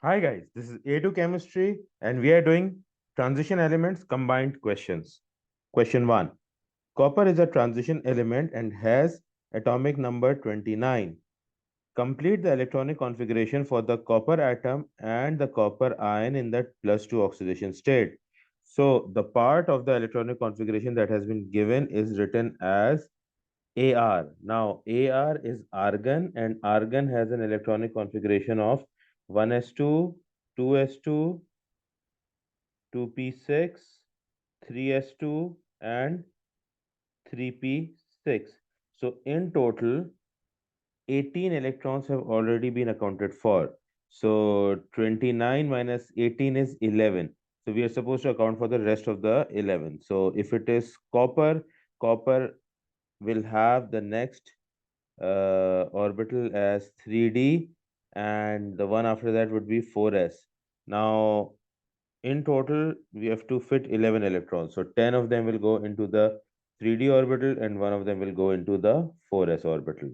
Hi guys, this is A2 Chemistry and we are doing transition elements combined questions. Question 1. Copper is a transition element and has atomic number 29. Complete the electronic configuration for the copper atom and the copper ion in the +2 oxidation state. So the part of the electronic configuration that has been given is written as AR. Now, AR is argon, and argon has an electronic configuration of 1s2, 2s2, 2p6, 3s2, and 3p6. So, in total, 18 electrons have already been accounted for. So, 29 minus 18 is 11. So, we are supposed to account for the rest of the 11. So, if it is copper, copper will have the next orbital as 3D, and the one after that would be 4s. Now, in total, we have to fit 11 electrons. So 10 of them will go into the 3D orbital and one of them will go into the 4s orbital.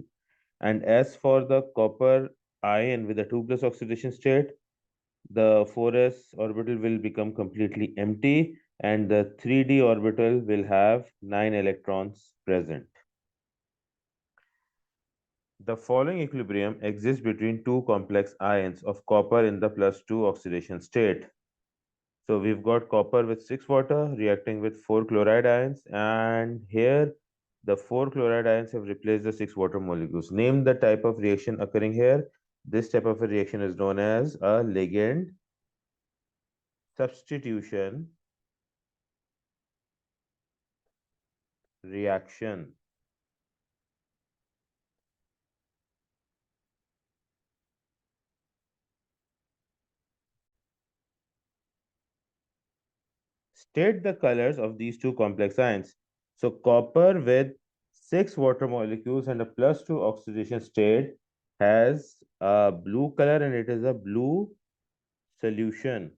And as for the copper ion with the 2 plus oxidation state, the 4s orbital will become completely empty and the 3D orbital will have 9 electrons present. The following equilibrium exists between two complex ions of copper in the +2 oxidation state. So we've got copper with 6 water reacting with 4 chloride ions, and here the 4 chloride ions have replaced the 6 water molecules. Name the type of reaction occurring here. This type of a reaction is known as a ligand substitution reaction. State the colors of these two complex ions. So copper with 6 water molecules and a +2 oxidation state has a blue color and it is a blue solution.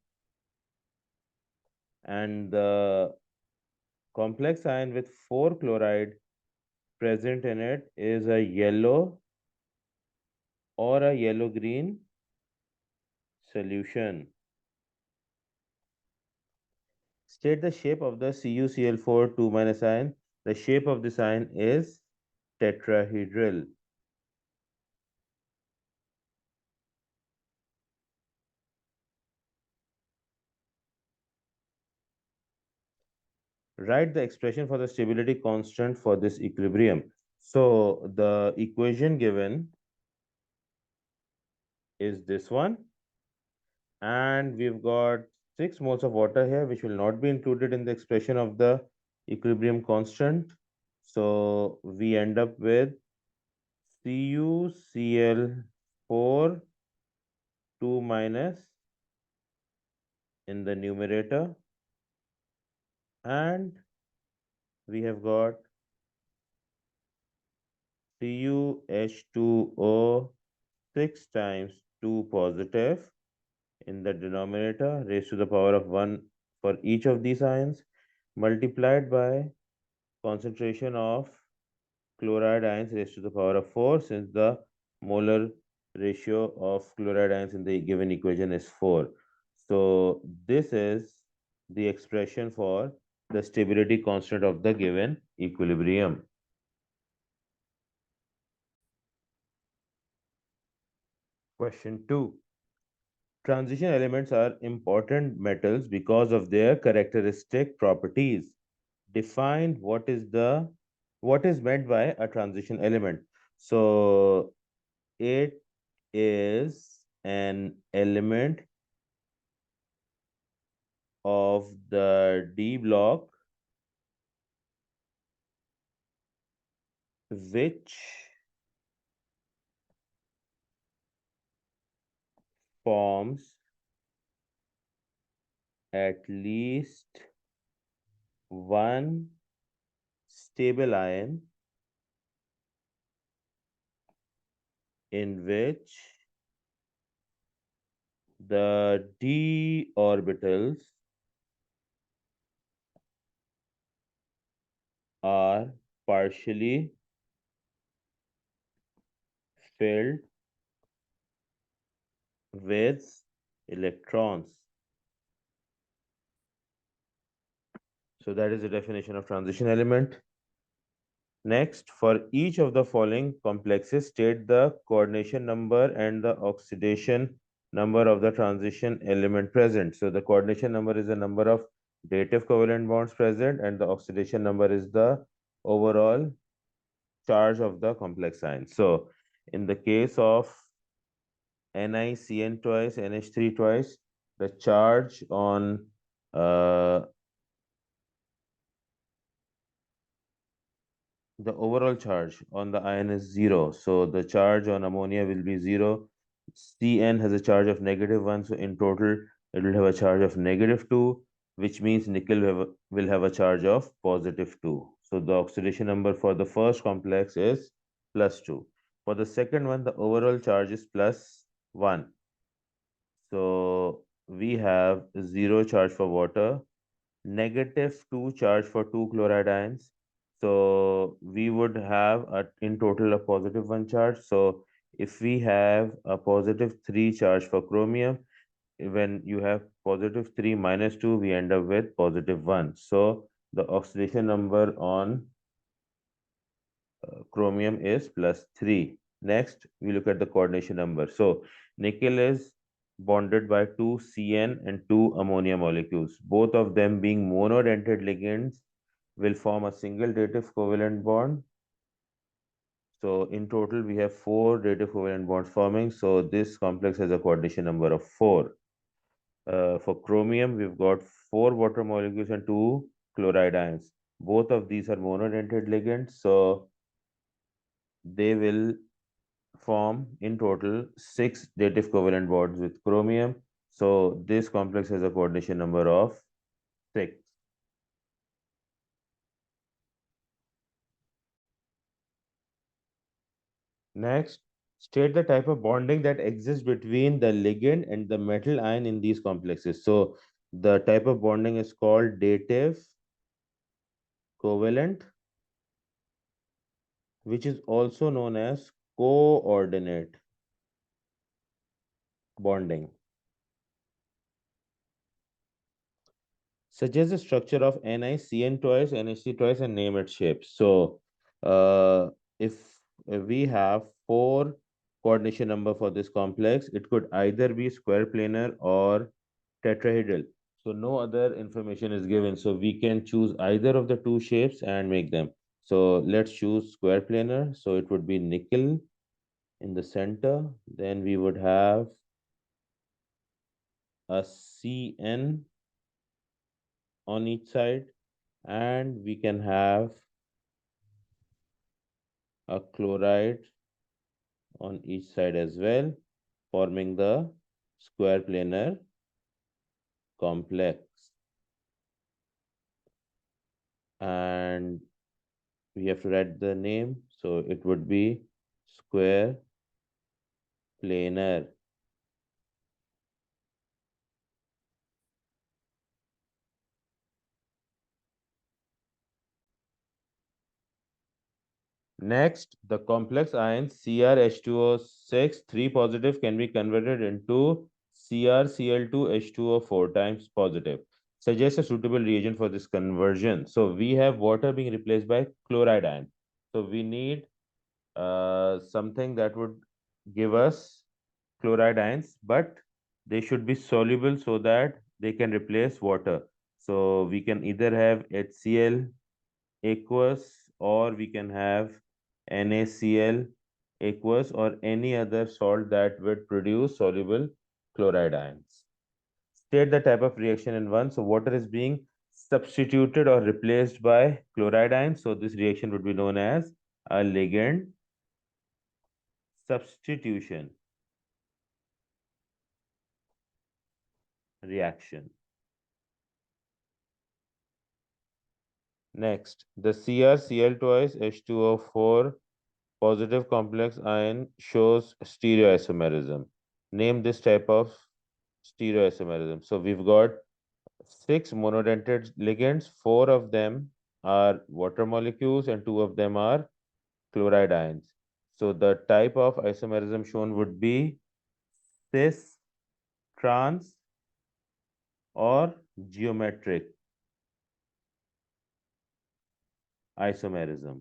And the complex ion with 4 chloride present in it is a yellow or a yellow-green solution. State the shape of the CuCl4 2 minus ion. The shape of this ion is tetrahedral. Write the expression for the stability constant for this equilibrium. So the equation given is this one, and we've got 6 moles of water here, which will not be included in the expression of the equilibrium constant. So we end up with CuCl4 2 minus in the numerator, and we have got CuH2O 6 times 2 positive in the denominator raised to the power of 1 for each of these ions multiplied by concentration of chloride ions raised to the power of 4, since the molar ratio of chloride ions in the given equation is 4. So this is the expression for the stability constant of the given equilibrium. Question 2. Transition elements are important metals because of their characteristic properties. Define what is meant by a transition element. So it is an element of the D block which forms at least one stable ion in which the d orbitals are partially filled with electrons. So that is the definition of transition element. Next, for each of the following complexes, state the coordination number and the oxidation number of the transition element present. So the coordination number is the number of dative covalent bonds present, and the oxidation number is the overall charge of the complex ion. So in the case of NiCN twice, NH3 twice, the charge on the overall charge on the ion is 0. So the charge on ammonia will be 0. Cn has a charge of -1. So in total, it will have a charge of -2, which means nickel will have a charge of +2. So the oxidation number for the first complex is +2. For the second one, the overall charge is +1. So we have 0 charge for water, -2 charge for two chloride ions. So we would have in total a +1 charge. So if we have a +3 charge for chromium, when you have +3 -2, we end up with +1. So the oxidation number on chromium is +3. Next, we look at the coordination number. So nickel is bonded by two CN and two ammonia molecules. Both of them being monodentate ligands will form a single dative covalent bond. So in total, we have four dative covalent bonds forming. So this complex has a coordination number of 4. For chromium, we've got 4 water molecules and 2 chloride ions. Both of these are monodentate ligands. So they will form in total 6 dative covalent bonds with chromium. So this complex has a coordination number of 6. Next, state the type of bonding that exists between the ligand and the metal ion in these complexes. So the type of bonding is called dative covalent, which is also known as coordinate bonding. Suggest the structure of NiCN twice, NHC twice, and name its shape. So, if we have 4 coordination number for this complex, it could either be square planar or tetrahedral. So no other information is given. So we can choose either of the two shapes and make them. So let's choose square planar. So it would be nickel in the center. Then we would have a CN on each side, and we can have a chloride on each side as well, forming the square planar complex. And we have to write the name. So it would be square planar. Next, the complex ion CrH2O6 3 positive can be converted into CrCl2H2O 4 times positive. Suggest a suitable reagent for this conversion. So we have water being replaced by chloride ion. So we need something that would give us chloride ions, but they should be soluble so that they can replace water. So we can either have HCl aqueous, or we can have NaCl aqueous, or any other salt that would produce soluble chloride ions. State the type of reaction in one. So water is being substituted or replaced by chloride ions. So this reaction would be known as a ligand substitution reaction. Next, the CrCl twice H2O4 positive complex ion shows stereoisomerism. Name this type of stereoisomerism. So we've got 6 monodentate ligands, 4 of them are water molecules and 2 of them are chloride ions. So the type of isomerism shown would be cis trans or geometric isomerism.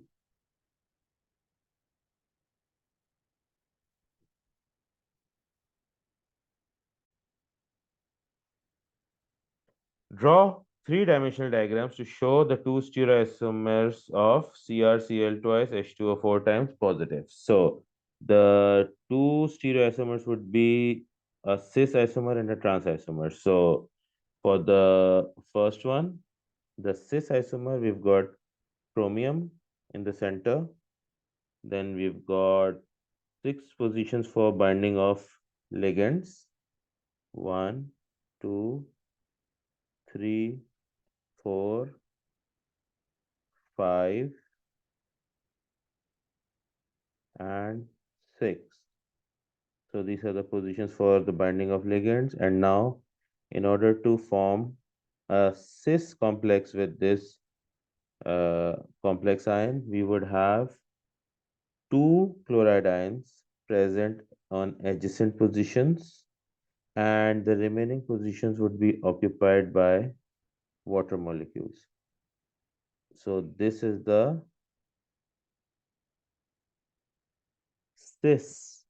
Draw three-dimensional diagrams to show the two stereoisomers of CrCl twice H2O4 times positive. So the two stereoisomers would be a cis isomer and a trans isomer. So for the first one, the cis isomer, we've got chromium in the center. Then we've got six positions for binding of ligands. One, two, three, four, five, and 6. So these are the positions for the binding of ligands. And now, in order to form a cis complex with this complex ion, we would have two chloride ions present on adjacent positions, and the remaining positions would be occupied by water molecules. So this is the cis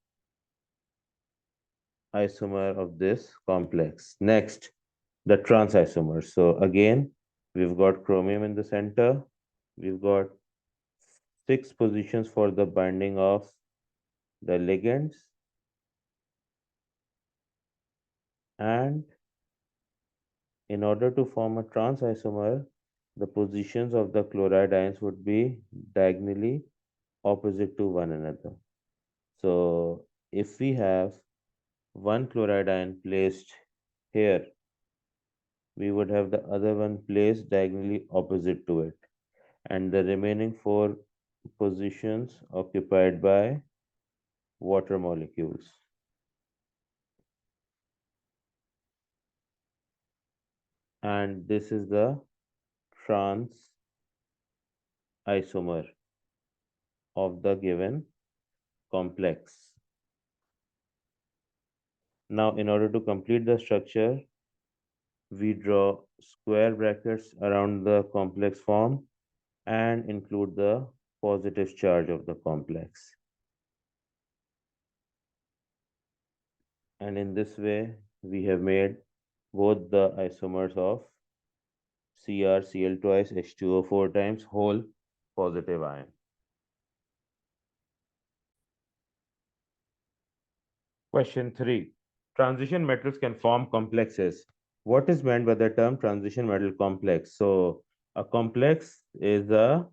isomer of this complex. Next, the trans isomers. So again, we've got chromium in the center. We've got six positions for the binding of the ligands. And in order to form a trans isomer, the positions of the chloride ions would be diagonally opposite to one another. So if we have one chloride ion placed here, we would have the other one placed diagonally opposite to it, and the remaining four positions occupied by water molecules. And this is the trans isomer of the given complex. Now, in order to complete the structure, we draw square brackets around the complex form and include the positive charge of the complex. And in this way, we have made both the isomers of CrCl twice H2O4 times whole positive ion. Question 3. Transition metals can form complexes. What is meant by the term transition metal complex? So, a complex is a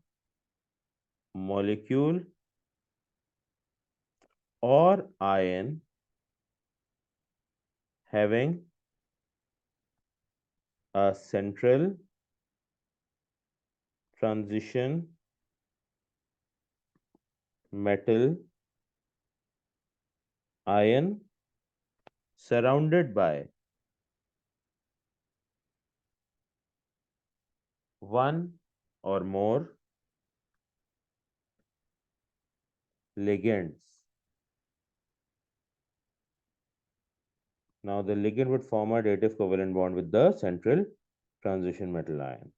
molecule or ion having a central transition metal ion surrounded by one or more ligands. Now, the ligand would form a dative covalent bond with the central transition metal ion.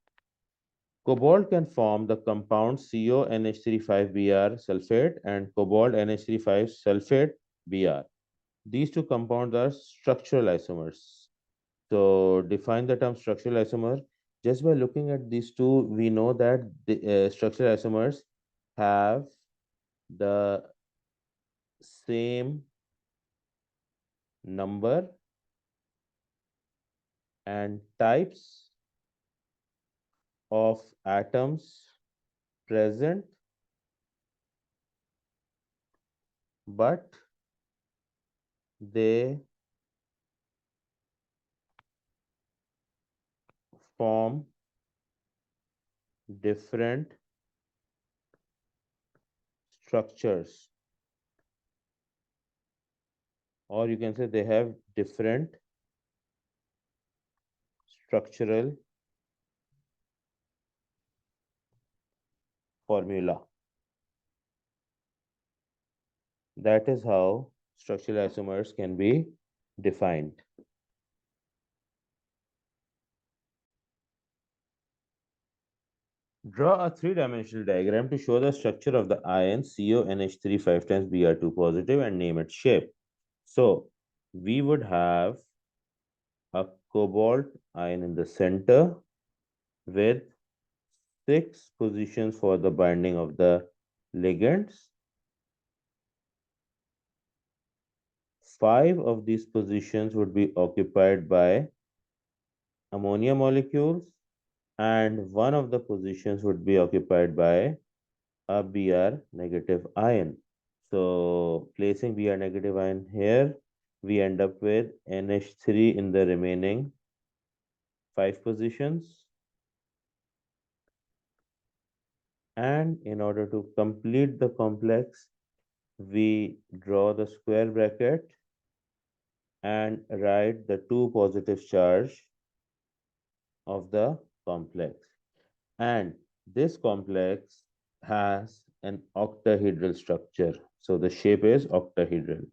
Cobalt can form the compound CONH35Br sulfate and cobalt NH35 sulfate Br. These two compounds are structural isomers. So define the term structural isomer. Just by looking at these two, we know that the structural isomers have the same number and types of atoms present, but they form different structures, or you can say they have different structural formula. That is how structural isomers can be defined. Draw a three-dimensional diagram to show the structure of the ion CONH3 5 times Br2 positive and name its shape. So we would have a cobalt ion in the center with six positions for the binding of the ligands. Five of these positions would be occupied by ammonia molecules, and one of the positions would be occupied by a Br negative ion. So placing Br negative ion here, we end up with NH3 in the remaining five positions. And in order to complete the complex, we draw the square bracket and write the two positive charge of the complex. And this complex has an octahedral structure. So the shape is octahedral.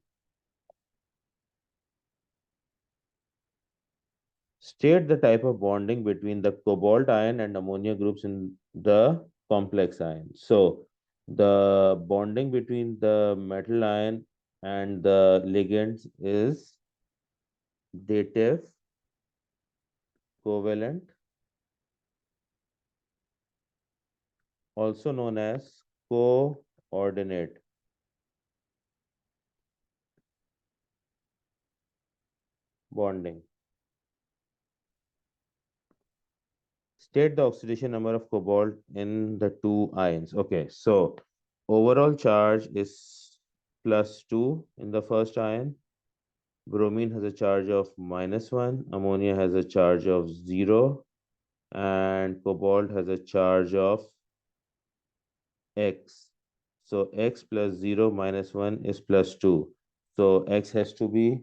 State the type of bonding between the cobalt ion and ammonia groups in the complex ion. So the bonding between the metal ion and the ligands is dative covalent, also known as coordinate bonding. State the oxidation number of cobalt in the two ions. Okay, so overall charge is +2 in the first ion. Bromine has a charge of -1, ammonia has a charge of 0, and cobalt has a charge of x. So x plus 0 minus 1 is +2. So x has to be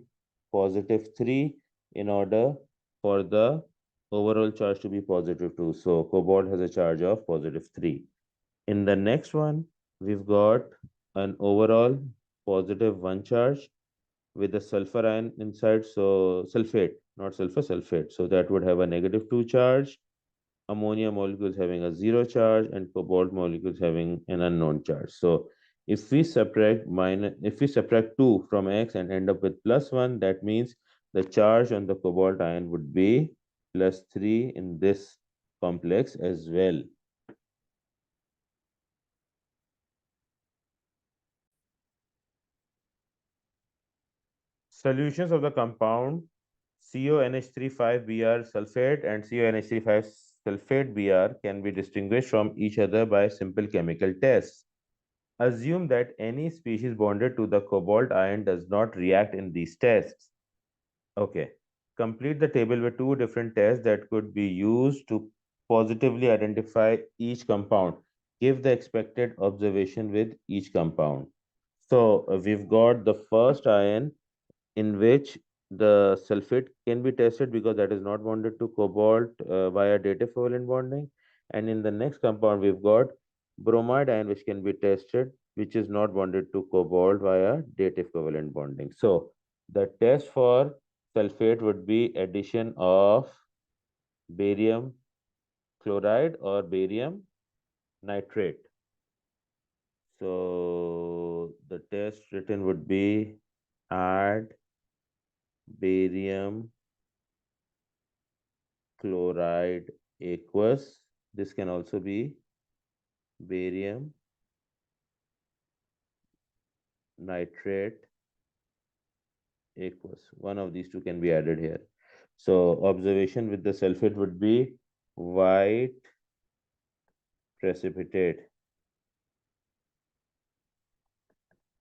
+3 in order for the overall charge to be +2. So cobalt has a charge of +3. In the next one, we've got an overall +1 charge with a sulfur ion inside. So sulfate, not sulfur, sulfate. So that would have a -2 charge, ammonia molecules having a 0 charge, and cobalt molecules having an unknown charge. So if we subtract 2 from X and end up with +1, that means the charge on the cobalt ion would be +3 in this complex as well. Solutions of the compound CONH3,5Br sulfate and CONH3,5 sulfate Br can be distinguished from each other by simple chemical tests. Assume that any species bonded to the cobalt ion does not react in these tests. Okay. Complete the table with two different tests that could be used to positively identify each compound. Give the expected observation with each compound. So we've got the first ion in which the sulfate can be tested because that is not bonded to cobalt via dative covalent bonding. And in the next compound, we've got bromide ion, which can be tested, which is not bonded to cobalt via dative covalent bonding. So the test for sulfate would be addition of barium chloride or barium nitrate. So the test written would be add barium chloride aqueous. This can also be barium nitrate aqueous. One of these two can be added here. So observation with the sulfate would be white precipitate,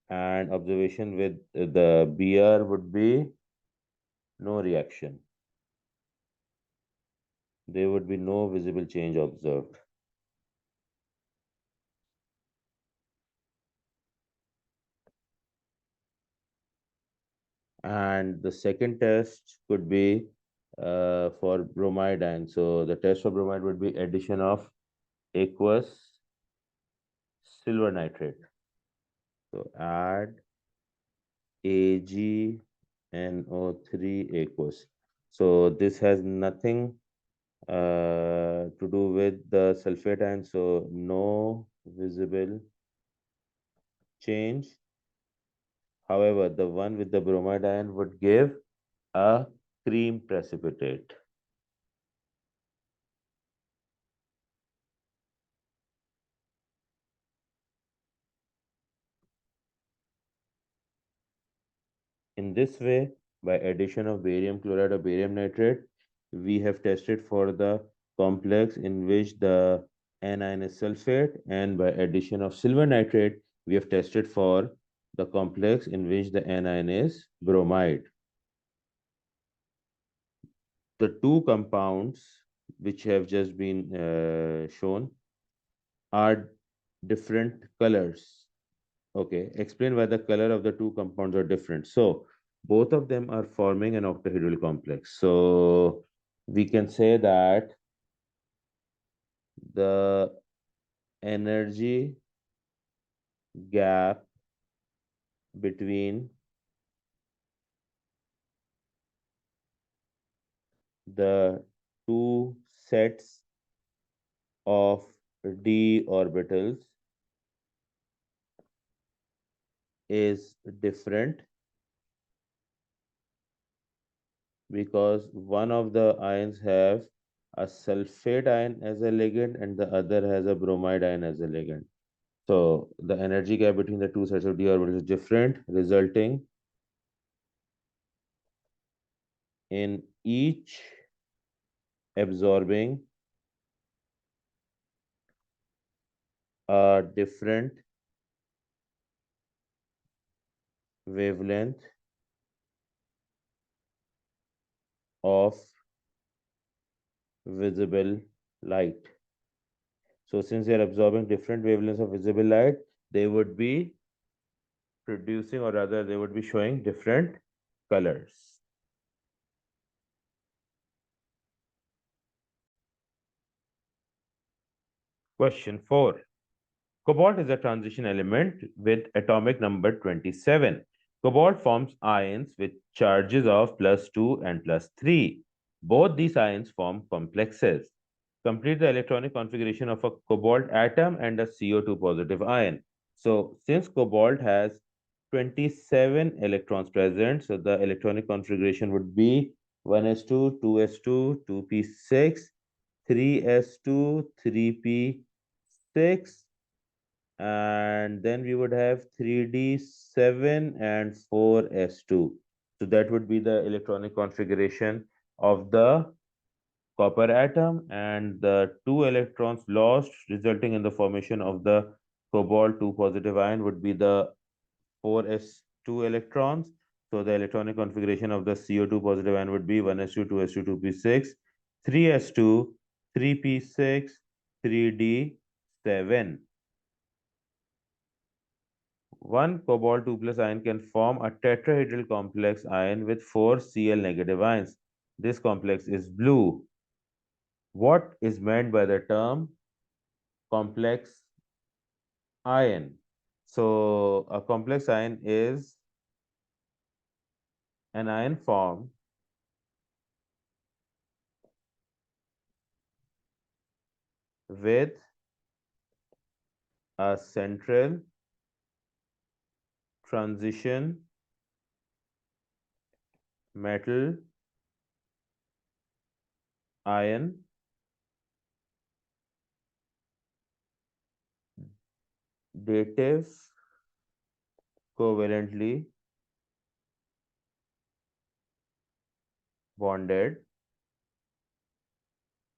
and observation with the Br would be no reaction. There would be no visible change observed. And the second test could be for bromide ion. So the test for bromide would be addition of aqueous silver nitrate. So add AgNO3 aqueous. So this has nothing to do with the sulfate ion, so no visible change. However, the one with the bromide ion would give a cream precipitate. In this way, by addition of barium chloride or barium nitrate, we have tested for the complex in which the anion is sulfate, and by addition of silver nitrate, we have tested for the complex in which the anion is bromide. The two compounds which have just been shown are different colors. Okay, explain why the color of the two compounds are different. So both of them are forming an octahedral complex. So we can say that the energy gap between the two sets of d orbitals is different because one of the ions have a sulfate ion as a ligand and the other has a bromide ion as a ligand. So the energy gap between the two sets of d orbitals is different, resulting in each absorbing a different wavelength of visible light. So since they are absorbing different wavelengths of visible light, they would be producing, or rather they would be showing different colors. Question 4. Cobalt is a transition element with atomic number 27. Cobalt forms ions with charges of +2 and +3. Both these ions form complexes. Complete the electronic configuration of a cobalt atom and a CO2 positive ion. So since cobalt has 27 electrons present, so the electronic configuration would be 1s2, 2s2, 2p6, 3s2, 3p6, and then we would have 3d7 and 4s2. So that would be the electronic configuration of the copper atom, and the two electrons lost resulting in the formation of the cobalt 2 positive ion would be the 4s2 electrons. So the electronic configuration of the CO2 positive ion would be 1s2, 2s2, 2p6, 3s2, 3p6, 3d7. One cobalt 2 plus ion can form a tetrahedral complex ion with four Cl negative ions. This complex is blue. What is meant by the term complex ion? So, a complex ion is an ion formed with a central transition metal ion dative covalently bonded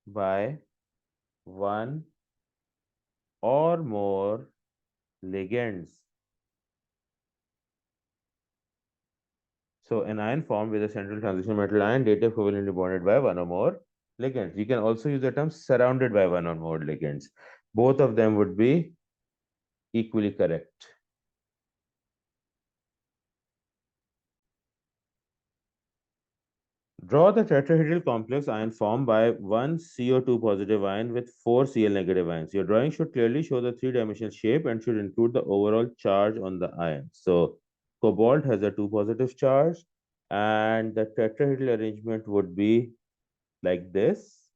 by one or more ligands. So an ion formed with a central transition metal ion dative covalently bonded by one or more ligands. You can also use the term surrounded by one or more ligands. Both of them would be equally correct. Draw the tetrahedral complex ion formed by one CO2 positive ion with four Cl negative ions. Your drawing should clearly show the three-dimensional shape and should include the overall charge on the ion. So cobalt has a 2 positive charge, and the tetrahedral arrangement would be like this.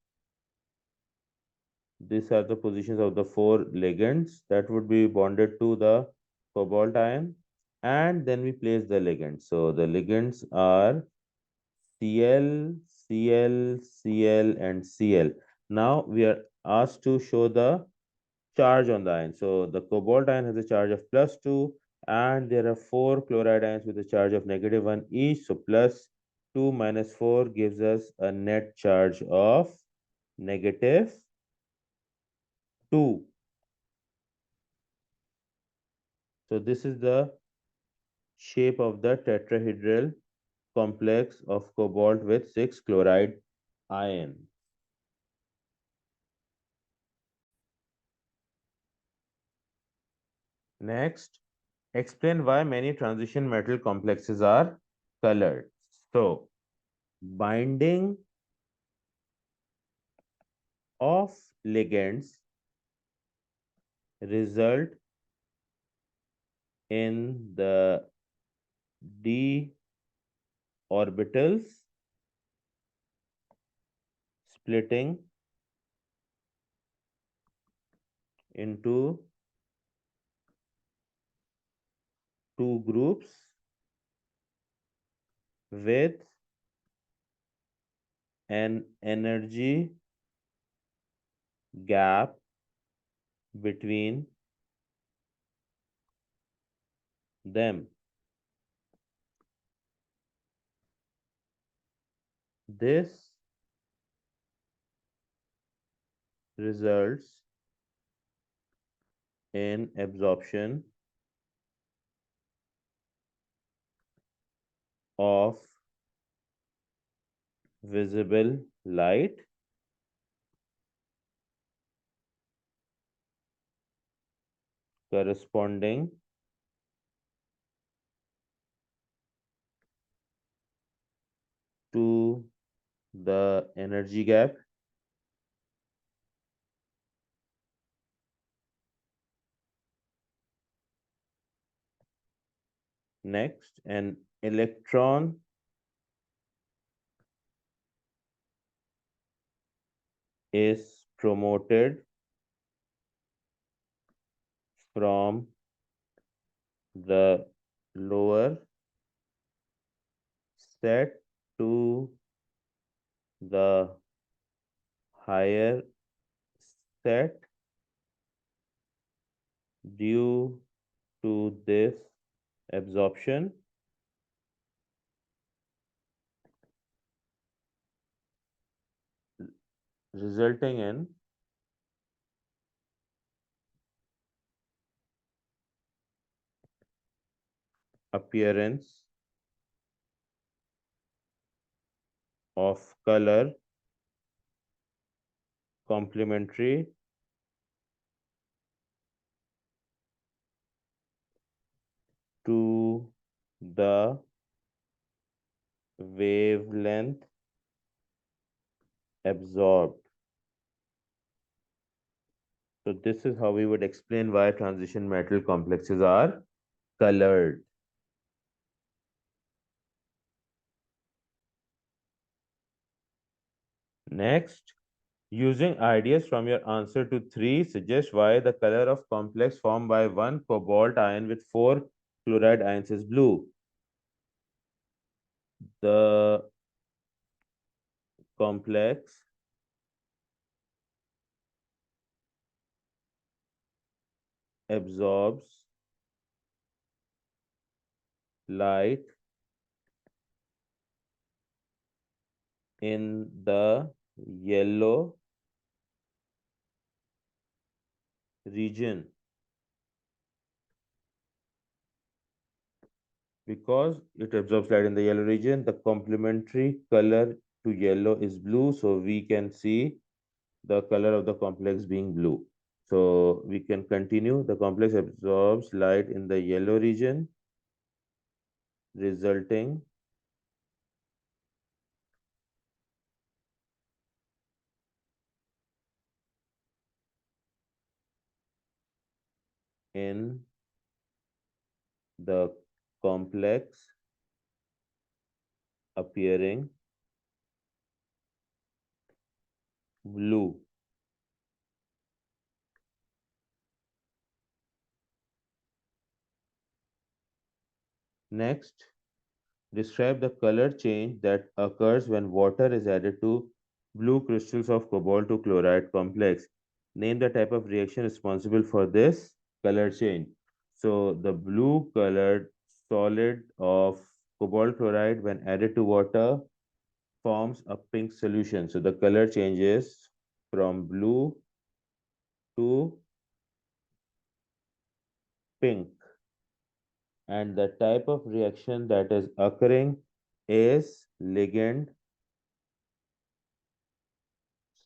These are the positions of the four ligands that would be bonded to the cobalt ion. And then we place the ligands. So the ligands are Cl, Cl, Cl, and Cl. Now we are asked to show the charge on the ion. So the cobalt ion has a charge of +2, and there are four chloride ions with a charge of -1 each. So +2 minus 4 gives us a net charge of -2. So this is the shape of the tetrahedral complex of cobalt with 6 chloride ion. Next, explain why many transition metal complexes are colored. So, binding of ligands result in the d orbitals splitting into two groups with an energy gap between them. This results in absorption of visible light corresponding to the energy gap. Next, an electron is promoted from the lower set to the higher set due to this absorption, resulting in appearance of color complementary to the wavelength absorbed. So this is how we would explain why transition metal complexes are colored. Next, using ideas from your answer to 3, suggest why the color of complex formed by one cobalt ion with 4 chloride ions is blue. The complex absorbs light in the yellow region. Because it absorbs light in the yellow region, the complementary color to yellow is blue. So we can see the color of the complex being blue. So we can continue. The complex absorbs light in the yellow region, resulting in the complex appearing blue. Next, describe the color change that occurs when water is added to blue crystals of cobalt to chloride complex. Name the type of reaction responsible for this color change. So, the blue colored solid of cobalt chloride, when added to water, forms a pink solution. So, the color changes from blue to pink. And the type of reaction that is occurring is ligand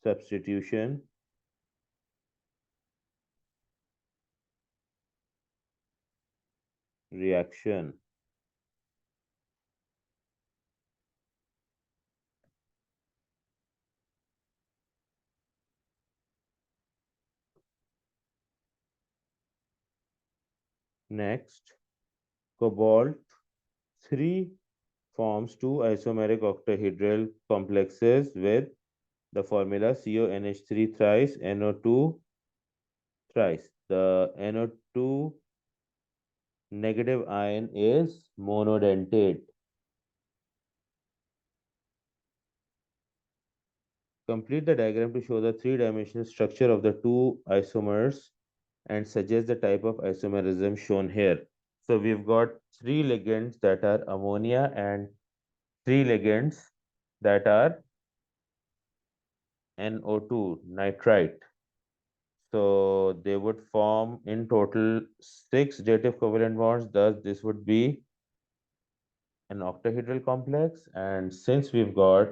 substitution reaction. Next, cobalt 3 forms two isomeric octahedral complexes with the formula CONH3 thrice NO2 thrice. The NO2 negative ion is monodentate. Complete the diagram to show the three-dimensional structure of the two isomers and suggest the type of isomerism shown here. So we've got three ligands that are ammonia and three ligands that are NO2 nitrite. So they would form in total six dative covalent bonds. Thus, this would be an octahedral complex. And since we've got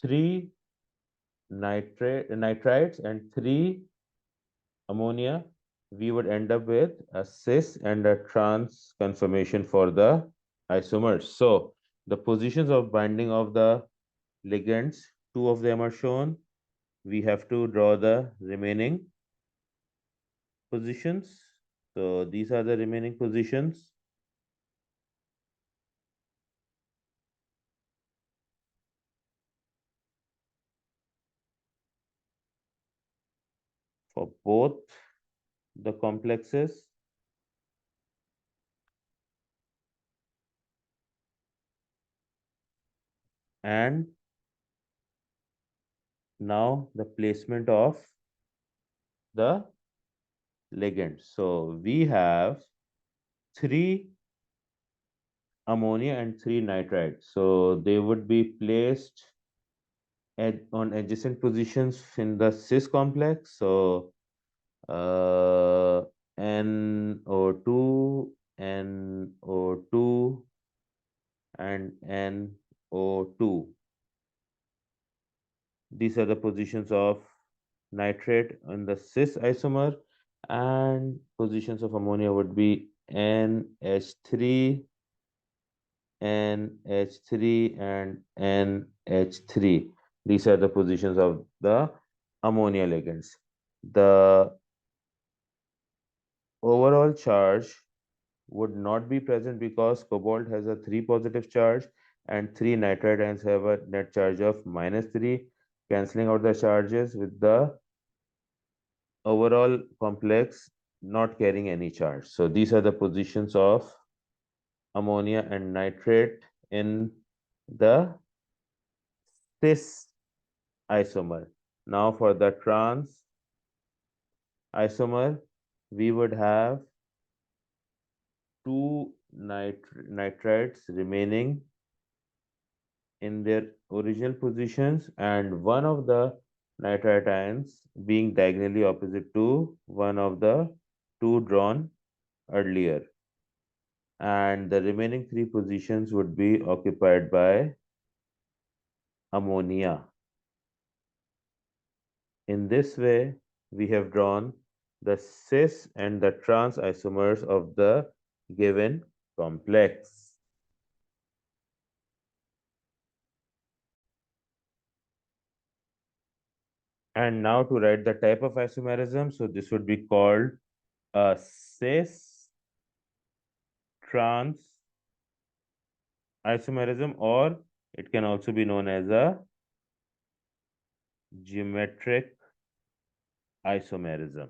three nitrites and three ammonia, we would end up with a cis and a trans conformation for the isomers. So the positions of binding of the ligands, two of them are shown. We have to draw the remaining positions. So these are the remaining positions for both the complexes. And now the placement of the ligand. So we have three ammonia and three nitrites. So they would be placed on adjacent positions in the cis complex. So NO2, NO2, and NO2. These are the positions of nitrate on the cis isomer, and positions of ammonia would be NH3, NH3, and NH3. These are the positions of the ammonia ligands. The overall charge would not be present because cobalt has a 3 positive charge and 3 nitrite ions have a net charge of -3, cancelling out the charges with the overall complex not carrying any charge. So these are the positions of ammonia and nitrate in the cis isomer. Now for the trans isomer, we would have two nitrites remaining in their original positions and one of the nitrite ions being diagonally opposite to one of the two drawn earlier. And the remaining three positions would be occupied by ammonia. In this way, we have drawn the cis and the trans isomers of the given complex. And now to write the type of isomerism, so this would be called a cis trans isomerism, or it can also be known as a geometric isomerism.